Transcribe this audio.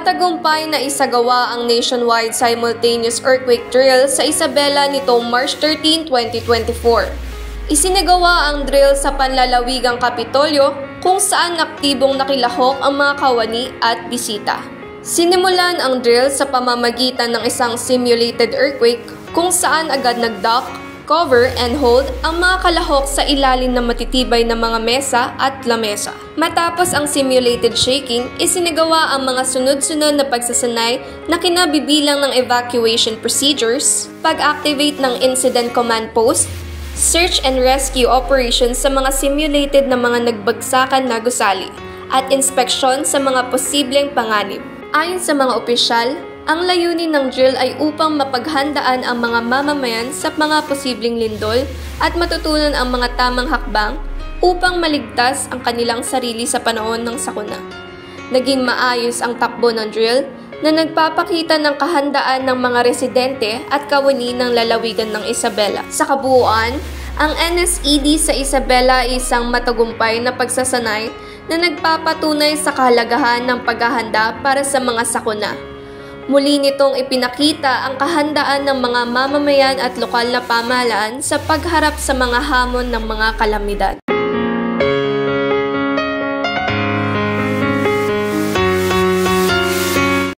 Matagumpay na isagawa ang nationwide simultaneous earthquake drill sa Isabela nitong March 13, 2024. Isinagawa ang drill sa panlalawigang Kapitolyo kung saan aktibong nakilahok ang mga kawani at bisita. Sinimulan ang drill sa pamamagitan ng isang simulated earthquake kung saan agad nag-duck, cover, and hold ang mga kalahok sa ilalim ng matitibay na mga mesa at lamesa. Matapos ang simulated shaking, isinagawa ang mga sunod-sunod na pagsasanay na kinabibilang ng evacuation procedures, pag-activate ng incident command post, search and rescue operations sa mga simulated na mga nagbagsakan na gusali, at inspeksyon sa mga posibleng panganib. Ayon sa mga opisyal, ang layunin ng drill ay upang mapaghandaan ang mga mamamayan sa mga posibleng lindol at matutunan ang mga tamang hakbang upang maligtas ang kanilang sarili sa panahon ng sakuna. Naging maayos ang takbo ng drill na nagpapakita ng kahandaan ng mga residente at kawani ng lalawigan ng Isabela. Sa kabuuan, ang NSED sa Isabela ay isang matagumpay na pagsasanay na nagpapatunay sa kahalagahan ng paghahanda para sa mga sakuna. Muli nitong ipinakita ang kahandaan ng mga mamamayan at lokal na pamahalaan sa pagharap sa mga hamon ng mga kalamidad.